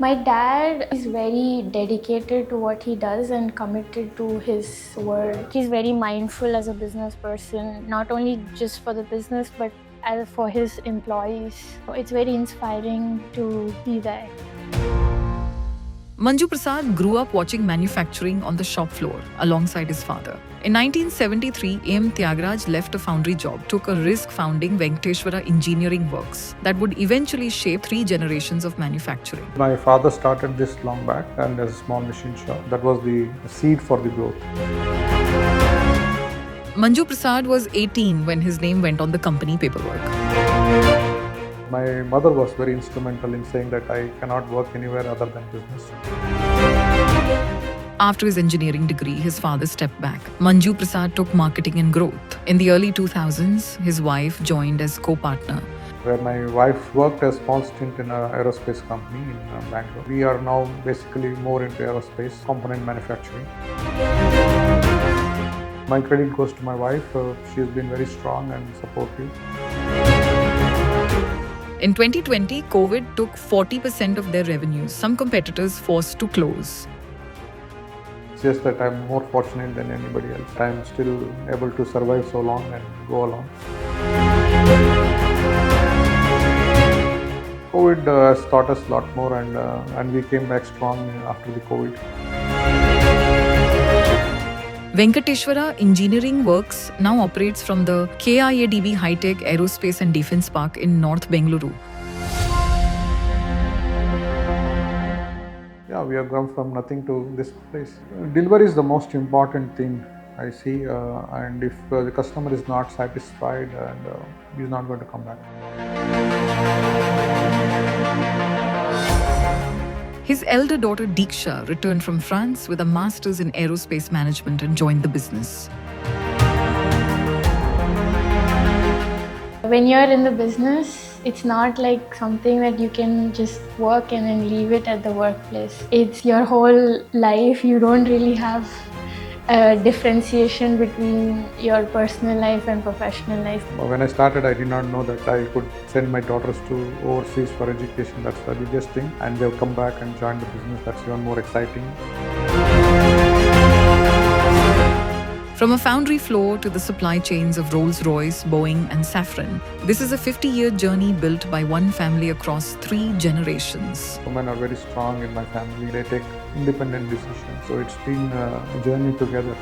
My dad is very dedicated to what he does and committed to his work. He's very mindful as a business person, not only just for the business but for his employees. It's very inspiring to be there. Manju Prasad grew up watching manufacturing on the shop floor alongside his father. In 1973, A.M. Thyagaraja left a foundry job, took a risk founding Venkateswara Engineering Works that would eventually shape 3 generations of manufacturing. My father started this long back and as a small machine shop. That was the seed for the growth. Manju Prasad was 18 when his name went on the company paperwork. My mother was very instrumental in saying that I cannot work anywhere other than business. After his engineering degree, his father stepped back. Manju Prasad took marketing and growth. In the early 2000s, his wife joined as co-partner. Where my wife worked a small stint in an aerospace company in Bangalore. We are now basically more into aerospace component manufacturing. My credit goes to my wife. She has been very strong and supportive. In 2020, COVID took 40% of their revenues. Some competitors forced to close. It's just that I'm more fortunate than anybody else. I'm still able to survive so long and go along. COVID has taught us a lot more and we came back strong after the COVID. Venkateswara Engineering Works now operates from the KIADB High-Tech Aerospace and Defence Park in North Bangalore. Yeah, we have grown from nothing to this place. Delivery is the most important thing I see, and if the customer is not satisfied, and he's not going to come back. His elder daughter Diksha returned from France with a master's in aerospace management and joined the business. When you're in the business, it's not like something that you can just work and then leave it at the workplace. It's your whole life. You don't really have a differentiation between your personal life and professional life. When I started, I did not know that I could send my daughters to overseas for education. That's the biggest thing. And they'll come back and join the business. That's even more exciting. From a foundry floor to the supply chains of Rolls-Royce, Boeing and Safran, this is a 50-year journey built by one family across 3 generations. Women are very strong in my family. They take independent decisions. So it's been a journey together.